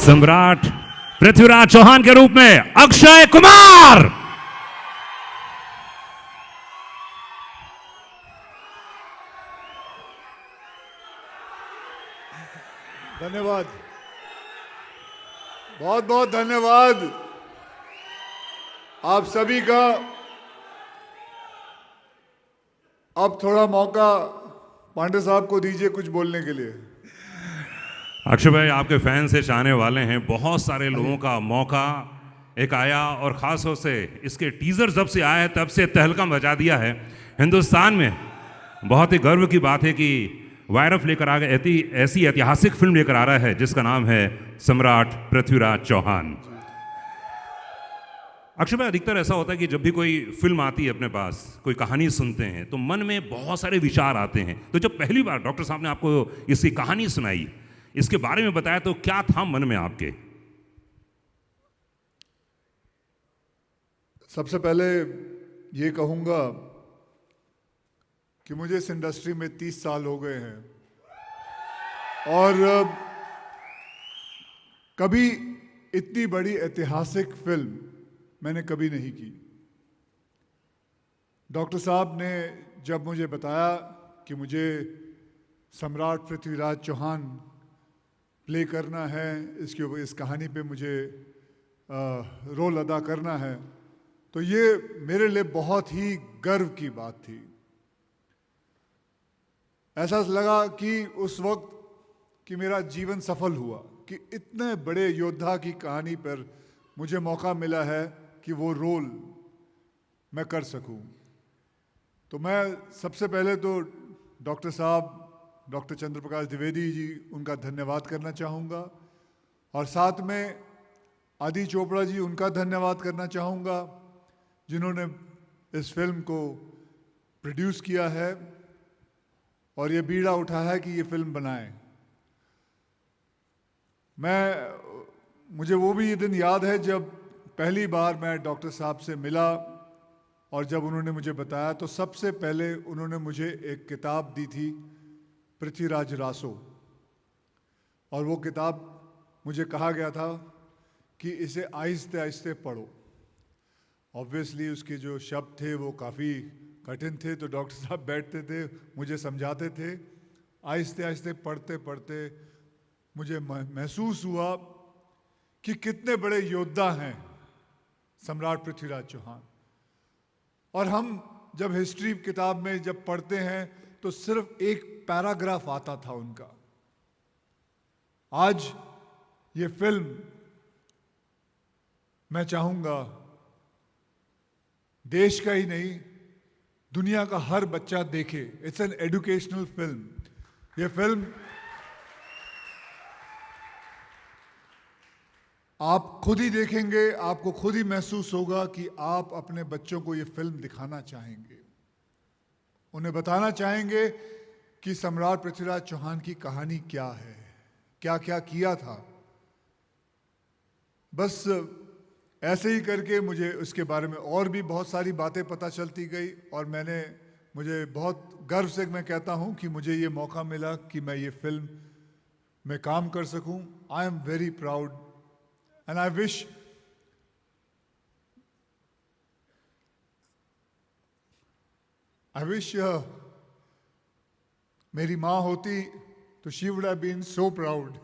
सम्राट पृथ्वीराज चौहान के रूप में अक्षय कुमार। धन्यवाद, बहुत बहुत धन्यवाद आप सभी का। अब थोड़ा मौका पांडे साहब को दीजिए कुछ बोलने के लिए। अक्षय भाई, आपके फैन से चाहने वाले हैं, बहुत सारे लोगों का मौका एक आया और ख़ास तौर से इसके टीज़र जब से आया है तब से तहलका मचा दिया है हिंदुस्तान में। बहुत ही गर्व की बात है कि वायरफ लेकर आ गए, ऐसी ऐतिहासिक फिल्म लेकर आ रहा है जिसका नाम है सम्राट पृथ्वीराज चौहान। अक्षय भाई, अधिकतर ऐसा होता है कि जब भी कोई फिल्म आती है अपने पास, कोई कहानी सुनते हैं तो मन में बहुत सारे विचार आते हैं। तो जब पहली बार डॉक्टर साहब ने आपको इसकी कहानी सुनाई, इसके बारे में बताया, तो क्या था मन में आपके? सबसे पहले ये कहूँगा कि मुझे इस इंडस्ट्री में 30 साल हो गए हैं और कभी इतनी बड़ी ऐतिहासिक फिल्म मैंने कभी नहीं की। डॉक्टर साहब ने जब मुझे बताया कि मुझे सम्राट पृथ्वीराज चौहान प्ले करना है, इसके ऊपर इस कहानी पे मुझे रोल अदा करना है, तो ये मेरे लिए बहुत ही गर्व की बात थी। ऐसा लगा कि उस वक्त कि मेरा जीवन सफल हुआ कि इतने बड़े योद्धा की कहानी पर मुझे मौका मिला है कि वो रोल मैं कर सकूं। तो मैं सबसे पहले तो डॉक्टर साहब, डॉक्टर चंद्र प्रकाश द्विवेदी जी, उनका धन्यवाद करना चाहूँगा और साथ में आदि चोपड़ा जी, उनका धन्यवाद करना चाहूँगा जिन्होंने इस फिल्म को प्रोड्यूस किया है और ये बीड़ा उठाया है कि ये फिल्म बनाएं। मुझे वो भी ये दिन याद है जब पहली बार मैं डॉक्टर साहब से मिला और जब उन्होंने मुझे बताया तो सबसे पहले उन्होंने मुझे एक किताब दी थी, पृथ्वीराज रासो, और वो किताब मुझे कहा गया था कि इसे आहिस्ते आहिस्ते पढ़ो। ऑब्वियसली उसके जो शब्द थे वो काफ़ी कठिन थे, तो डॉक्टर साहब बैठते थे, मुझे समझाते थे। आहिस्ते आहिस्ते पढ़ते पढ़ते मुझे महसूस हुआ कि कितने बड़े योद्धा हैं सम्राट पृथ्वीराज चौहान। और हम जब हिस्ट्री किताब में जब पढ़ते हैं तो सिर्फ एक पैराग्राफ आता था उनका। आज ये फिल्म मैं चाहूंगा देश का ही नहीं, दुनिया का हर बच्चा देखे। It's an educational film. ये फिल्म आप खुद ही देखेंगे, आपको खुद ही महसूस होगा कि आप अपने बच्चों को ये फिल्म दिखाना चाहेंगे, उन्हें बताना चाहेंगे कि सम्राट पृथ्वीराज चौहान की कहानी क्या है, क्या क्या किया था। बस ऐसे ही करके मुझे उसके बारे में और भी बहुत सारी बातें पता चलती गई और मुझे बहुत गर्व से मैं कहता हूं कि मुझे ये मौका मिला कि मैं ये फिल्म में काम कर सकूं। I am very proud and I wish मेरी माँ होती तो she would have been so proud.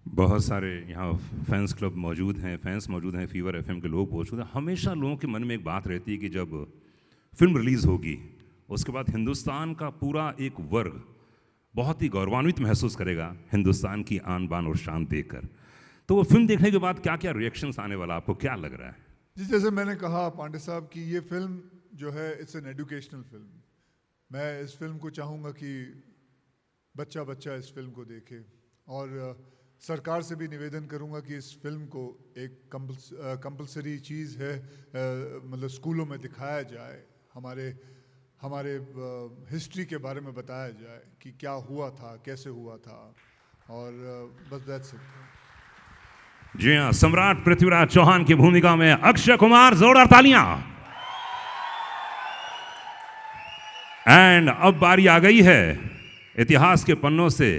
बहुत सारे यहाँ फैंस क्लब मौजूद हैं, फैंस मौजूद हैं, फीवर एफएम के लोग मौजूद हैं। हमेशा लोगों के मन में एक बात रहती है कि जब फिल्म रिलीज़ होगी उसके बाद हिंदुस्तान का पूरा एक वर्ग बहुत ही गौरवान्वित महसूस करेगा हिंदुस्तान की आन बान और शान देखकर। तो वो फिल्म देखने के बाद क्या क्या रिएक्शंस आने वाला, आपको क्या लग रहा है? जी, जैसे मैंने कहा पांडे साहब कि ये फिल्म जो है इट्स एन एजुकेशनल फिल्म। मैं इस फिल्म को चाहूँगा कि बच्चा बच्चा इस फिल्म को देखे और सरकार से भी निवेदन करूँगा कि इस फिल्म को एक कंपल्सरी चीज़ है, मतलब स्कूलों में दिखाया जाए, हमारे हिस्ट्री के बारे में बताया जाए कि क्या हुआ था, कैसे हुआ था, और बस दैट्स इट। जी हाँ, सम्राट पृथ्वीराज चौहान की भूमिका में अक्षय कुमार, जोरदार तालियां। एंड अब बारी आ गई है इतिहास के पन्नों से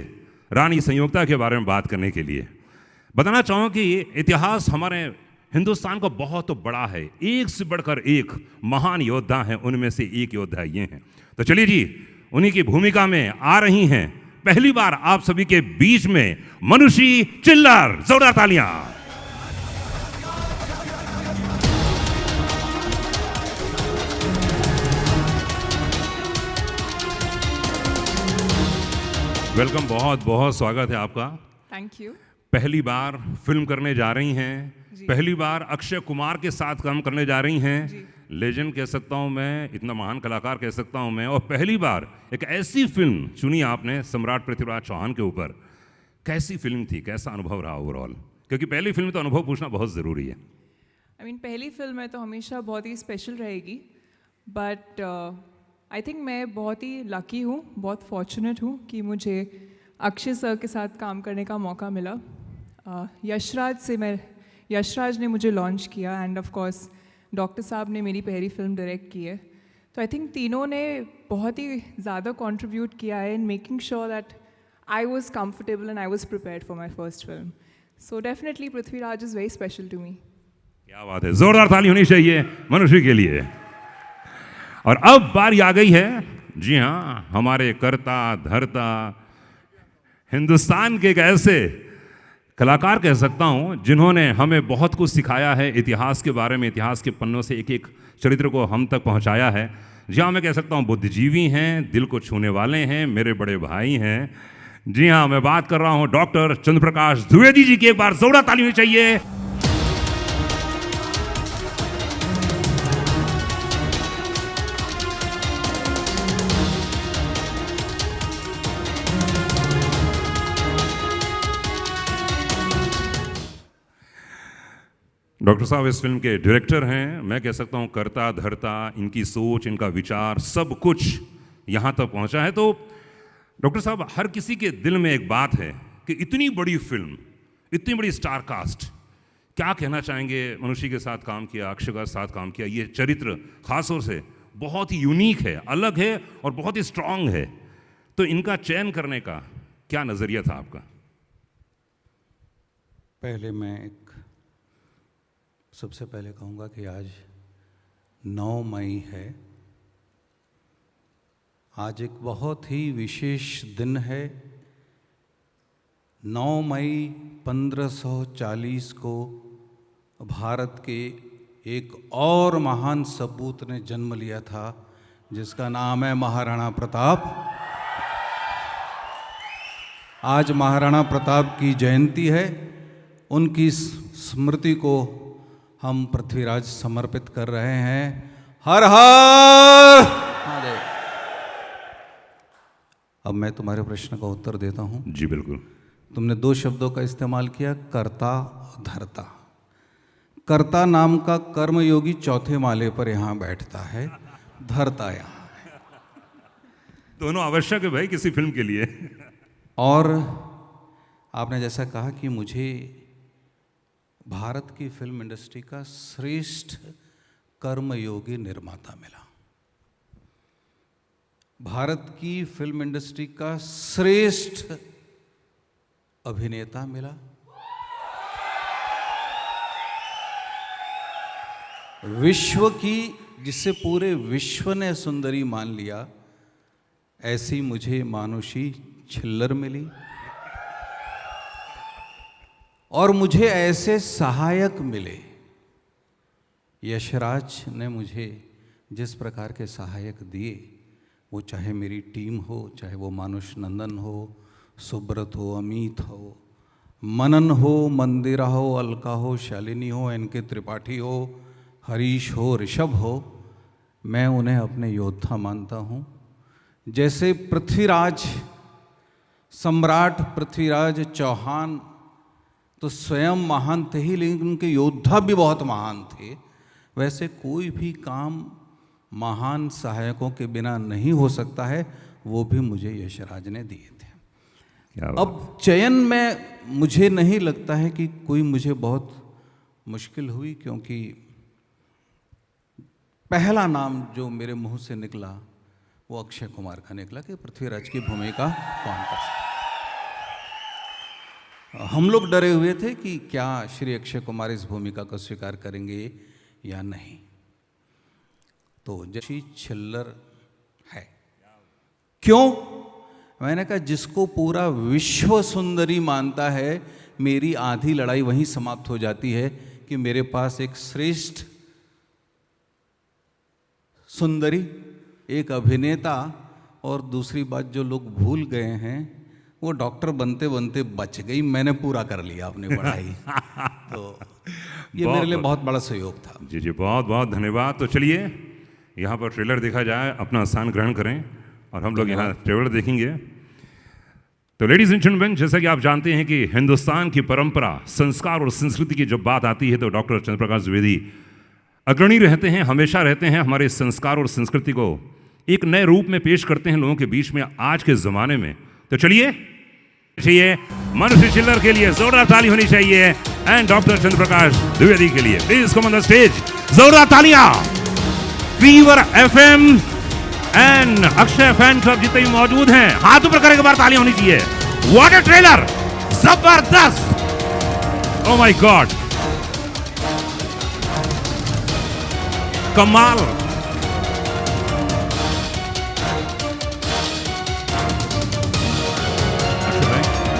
रानी संयोगता के बारे में बात करने के लिए। बताना चाहूँ कि इतिहास हमारे हिंदुस्तान का बहुत बड़ा है, एक से बढ़कर एक महान योद्धा हैं, उनमें से एक योद्धा ये हैं। तो चलिए जी, उन्हीं की भूमिका में आ रही हैं पहली बार आप सभी के बीच में मनुषी चिल्लर। जोरदार तालियां। वेलकम, बहुत बहुत स्वागत है आपका। Thank you. पहली बार फिल्म करने जा रही हैं, पहली बार अक्षय कुमार के साथ काम करने जा रही हैं। लेजेंड कह सकता हूं मैं, इतना महान कलाकार कह सकता हूं मैं, और पहली बार एक ऐसी फिल्म चुनी आपने सम्राट पृथ्वीराज चौहान के ऊपर। कैसी फिल्म थी, कैसा अनुभव रहा ओवरऑल? क्योंकि पहली फिल्म तो अनुभव पूछना बहुत ज़रूरी है। पहली फिल्म है तो हमेशा बहुत ही स्पेशल रहेगी, बट आई थिंक मैं बहुत ही लकी हूँ, बहुत फॉर्चुनेट हूँ कि मुझे अक्षय सर के साथ काम करने का मौका मिला। यशराज ने मुझे लॉन्च किया, एंड ऑफ कोर्स डॉक्टर साहब ने मेरी पहली फिल्म डायरेक्ट की है। तो आई थिंक तीनों ने बहुत ही ज़्यादा कंट्रीब्यूट किया है in making sure that I was comfortable and I was prepared for my first film. So definitely Prithviraj is very special to me. क्या बात है, जोरदार ताली होनी चाहिए मनुष्य के लिए। और अब बारी आ गई है, जी हाँ, हमारे करता धरता हिंदुस्तान के एक ऐसे कलाकार कह सकता हूँ जिन्होंने हमें बहुत कुछ सिखाया है इतिहास के बारे में, इतिहास के पन्नों से एक एक चरित्र को हम तक पहुँचाया है। जी हाँ, मैं कह सकता हूँ बुद्धिजीवी हैं, दिल को छूने वाले हैं, मेरे बड़े भाई हैं। जी हाँ, मैं बात कर रहा हूँ डॉक्टर चंद्रप्रकाश द्विवेदी जी की। एक बार जोरदार ताली होनी चाहिए। डॉक्टर साहब इस फिल्म के डायरेक्टर हैं, मैं कह सकता हूँ करता धरता, इनकी सोच, इनका विचार, सब कुछ यहाँ तक पहुँचा है। तो डॉक्टर साहब, हर किसी के दिल में एक बात है कि इतनी बड़ी फिल्म, इतनी बड़ी स्टार कास्ट, क्या कहना चाहेंगे? मनुष्य के साथ काम किया, अक्षय के साथ काम किया, ये चरित्र खासतौर से बहुत ही यूनिक है, अलग है और बहुत ही स्ट्रांग है। तो इनका चयन करने का क्या नज़रिया था आपका? पहले मैं सबसे पहले कहूँगा कि आज 9 मई है। आज एक बहुत ही विशेष दिन है। 9 मई 1540 को भारत के एक और महान सपूत ने जन्म लिया था, जिसका नाम है महाराणा प्रताप। आज महाराणा प्रताप की जयंती है। उनकी स्मृति को हम पृथ्वीराज समर्पित कर रहे हैं। हर हर महादेव। अब मैं तुम्हारे प्रश्न का उत्तर देता हूं। जी बिल्कुल। तुमने 2 शब्दों का इस्तेमाल किया, कर्ता धर्ता। कर्ता नाम का कर्मयोगी चौथे माले पर यहां बैठता है, धर्ता यहां है। दोनों आवश्यक है भाई किसी फिल्म के लिए। और आपने जैसा कहा कि मुझे भारत की फिल्म इंडस्ट्री का श्रेष्ठ कर्मयोगी निर्माता मिला, भारत की फिल्म इंडस्ट्री का श्रेष्ठ अभिनेता मिला, विश्व की, जिसे पूरे विश्व ने सुंदरी मान लिया, ऐसी मुझे मानुषी छिल्लर मिली। और मुझे ऐसे सहायक मिले। यशराज ने मुझे जिस प्रकार के सहायक दिए, वो चाहे मेरी टीम हो, चाहे वो मानुष नंदन हो, सुब्रत हो, अमित हो, मनन हो, मंदिरा हो, अलका हो, शालिनी हो, एनके त्रिपाठी हो, हरीश हो, ऋषभ हो, मैं उन्हें अपने योद्धा मानता हूँ। जैसे पृथ्वीराज, सम्राट पृथ्वीराज चौहान तो स्वयं महान थे ही, लेकिन उनके योद्धा भी बहुत महान थे। वैसे कोई भी काम महान सहायकों के बिना नहीं हो सकता है, वो भी मुझे यशराज ने दिए थे। अब चयन में मुझे नहीं लगता है कि कोई मुझे बहुत मुश्किल हुई, क्योंकि पहला नाम जो मेरे मुंह से निकला वो अक्षय कुमार का निकला कि पृथ्वीराज की भूमिका कौन कर सकता। हम लोग डरे हुए थे कि क्या श्री अक्षय कुमार इस भूमिका को स्वीकार करेंगे या नहीं। तो जशी छिल्लर है। क्यों? मैंने कहा जिसको पूरा विश्व सुंदरी मानता है, मेरी आधी लड़ाई वहीं समाप्त हो जाती है कि मेरे पास एक श्रेष्ठ सुंदरी, एक अभिनेता, और दूसरी बात जो लोग भूल गए हैं वो डॉक्टर बनते बनते बच गई, मैंने पूरा कर लिया अपनी पढ़ाई। तो ये मेरे लिए बहुत बड़ा सहयोग था। जी जी, बहुत बहुत धन्यवाद। तो चलिए यहाँ पर ट्रेलर देखा जाए, अपना स्थान ग्रहण करें और हम लोग यहाँ ट्रेलर देखेंगे। तो लेडीज एंड जेंटलमैन, जैसा कि आप जानते हैं कि हिंदुस्तान की परंपरा, संस्कार और संस्कृति की जब बात आती है तो डॉक्टर चंद्रप्रकाश द्विवेदी अग्रणी रहते हैं, हमेशा रहते हैं। हमारे संस्कार और संस्कृति को एक नए रूप में पेश करते हैं लोगों के बीच में आज के ज़माने में। तो चलिए मनुष्य चिल्लर के लिए जोरदार ताली होनी चाहिए एंड डॉक्टर चंद्रप्रकाश द्विवेदी के लिए please come on the stage, जोरदार तालियां। Fever FM and Akshay fan club जितने भी मौजूद हैं, हाथ ऊपर करने के बाद तालियां होनी चाहिए। व्हाट अ ट्रेलर, जबरदस्त, ओ माय गॉड, कमाल।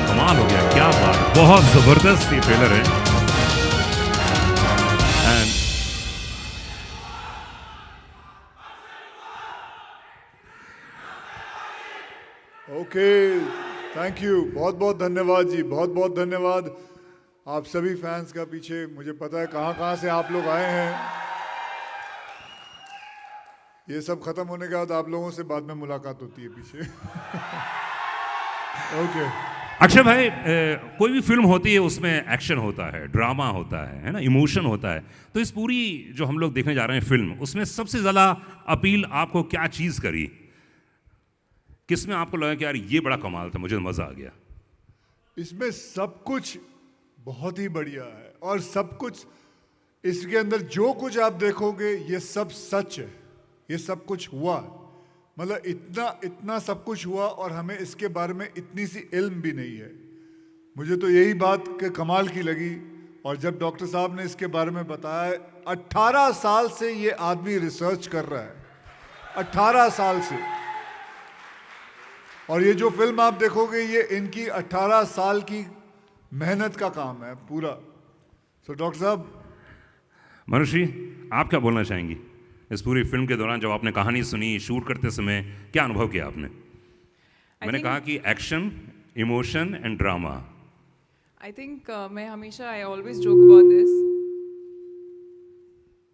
कमाल हो गया, क्या बात, बहुत जबरदस्त ये ट्रेलर है। एंड ओके, थैंक यू, बहुत बहुत धन्यवाद जी, बहुत बहुत धन्यवाद आप सभी फैंस का। पीछे मुझे पता है कहाँ कहाँ से आप लोग आए हैं। ये सब खत्म होने के बाद आप लोगों से बाद में मुलाकात होती है पीछे। ओके अक्षय भाई, कोई भी फिल्म होती है उसमें एक्शन होता है, ड्रामा होता है ना, इमोशन होता है। तो इस पूरी जो हम लोग देखने जा रहे हैं फिल्म, उसमें सबसे ज़्यादा अपील आपको क्या चीज़ करी? किसमें आपको लगा कि यार ये बड़ा कमाल था, मुझे मज़ा आ गया? इसमें सब कुछ बहुत ही बढ़िया है और सब कुछ इसके अंदर जो कुछ आप देखोगे ये सब सच है, ये सब कुछ हुआ। मतलब इतना इतना सब कुछ हुआ और हमें इसके बारे में इतनी सी इल्म भी नहीं है। मुझे तो यही बात के कमाल की लगी। और जब डॉक्टर साहब ने इसके बारे में बताया, 18 साल से ये आदमी रिसर्च कर रहा है, 18 साल से। और ये जो फिल्म आप देखोगे ये इनकी 18 साल की मेहनत का काम है पूरा। सो डॉक्टर साहब, मनुषी, आप क्या बोलना चाहेंगी इस पूरी फिल्म के दौरान? जब आपने कहानी सुनी, शूट करते समय क्या अनुभव किया आपने? मैंने कहा कि action, emotion and drama. I think मैं हमेशा, I always joke about this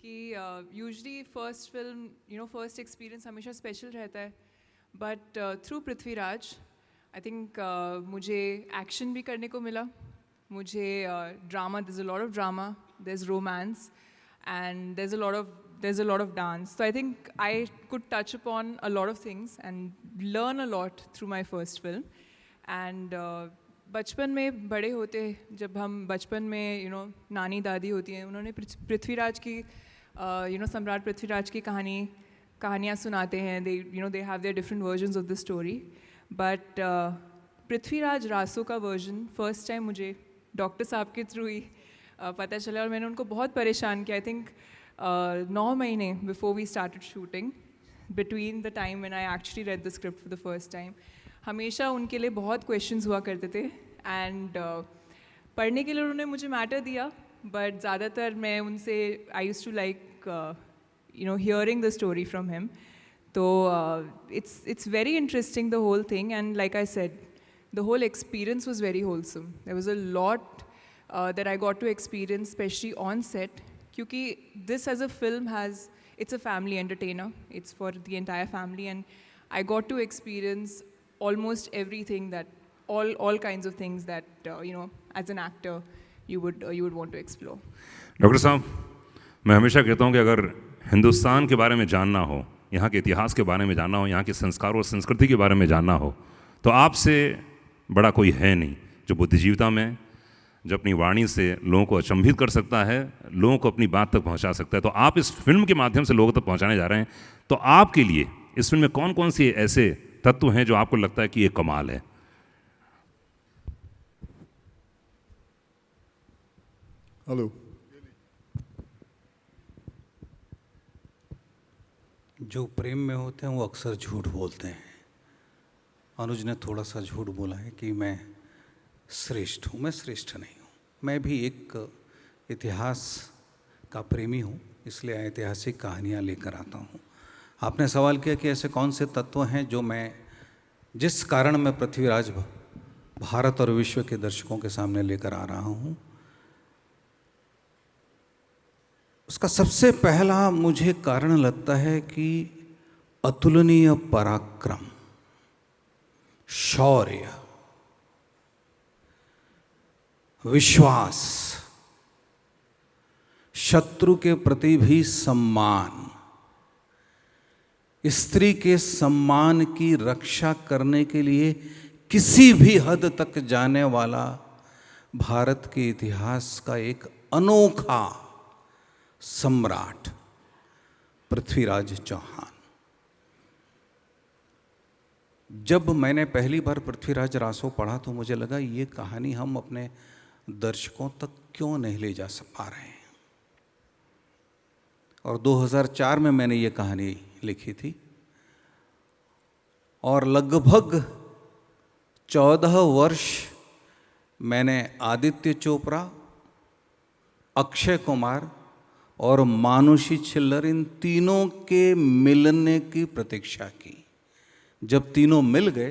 कि usually first film, first experience हमेशा स्पेशल रहता है, but through Prithviraj I think मुझे एक्शन भी करने को मिला, मुझे drama, there's a lot of drama, there's romance, and there's a lot of dance. So I think I could touch upon a lot of things and learn a lot through my first film. And बचपन में बड़े होते, जब हम बचपन में नानी दादी होती हैं, उन्होंने पृथ्वीराज की सम्राट पृथ्वीराज की कहानियाँ सुनाते हैं. they have their different versions of the story. But Prithviraj Raso का वर्जन फर्स्ट टाइम मुझे डॉक्टर साहब के थ्रू ही पता चला और मैंने उनको बहुत परेशान किया. आई थिंक 9 महीने before we started shooting, between the time when I actually read the script for the first time, हमेशा उनके लिए बहुत क्वेश्चंस हुआ करते थे. एंड पढ़ने के लिए उन्होंने मुझे मैटर दिया, बट ज़्यादातर मैं उनसे I used to like hearing the story from him. So it's very interesting, the whole thing, and like I said, the whole experience was very wholesome. There was a lot that I got to experience, especially on set, क्योंकि this as a film it's a family entertainer, it's for the entire family, and I got to experience almost everything, that all kinds of things that as an actor you would want to explore. Doctor साहब, मैं हमेशा कहता हूँ कि अगर हिंदुस्तान के बारे में जानना हो, यहाँ के इतिहास के बारे में जानना हो, यहाँ के संस्कार और संस्कृति के बारे में जानना हो, तो आपसे बड़ा कोई है नहीं जो बुद्धिजीविता में, जो अपनी वाणी से लोगों को अचंभित कर सकता है, लोगों को अपनी बात तक पहुँचा सकता है. तो आप इस फिल्म के माध्यम से लोगों तक पहुँचाने जा रहे हैं, तो आपके लिए इस फिल्म में कौन कौन से ऐसे तत्व हैं जो आपको लगता है कि ये कमाल है? हेलो। जो प्रेम में होते हैं वो अक्सर झूठ बोलते हैं। अनुज ने थोड़ा सा झूठ बोला है कि मैं श्रेष्ठ हूँ। मैं श्रेष्ठ नहीं हूँ। मैं भी एक इतिहास का प्रेमी हूँ, इसलिए ऐतिहासिक कहानियाँ लेकर आता हूँ। आपने सवाल किया कि ऐसे कौन से तत्व हैं जो जिस कारण मैं पृथ्वीराज भारत और विश्व के दर्शकों के सामने लेकर आ रहा हूँ। उसका सबसे पहला मुझे कारण लगता है कि अतुलनीय पराक्रम, शौर्य, विश्वास, शत्रु के प्रति भी सम्मान, स्त्री के सम्मान की रक्षा करने के लिए किसी भी हद तक जाने वाला भारत के इतिहास का एक अनोखा सम्राट पृथ्वीराज चौहान। जब मैंने पहली बार पृथ्वीराज रासो पढ़ा तो मुझे लगा ये कहानी हम अपने दर्शकों तक क्यों नहीं ले जा पा रहे हैं। और 2004 में मैंने ये कहानी लिखी थी और लगभग 14 वर्ष मैंने आदित्य चोपड़ा, अक्षय कुमार और मानुषी छिल्लर इन तीनों के मिलने की प्रतीक्षा की। जब तीनों मिल गए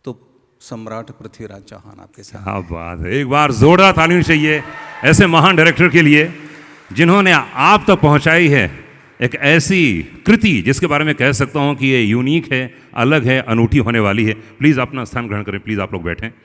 तो सम्राट पृथ्वीराज चौहान आपके साथ। क्या बात है! एक बार जोरदार तालियां चाहिए ऐसे महान डायरेक्टर के लिए जिन्होंने आप तक पहुंचाई है एक ऐसी कृति जिसके बारे में कह सकता हूं कि ये यूनिक है, अलग है, अनूठी होने वाली है। प्लीज़ अपना स्थान ग्रहण करें। प्लीज़ आप लोग बैठें।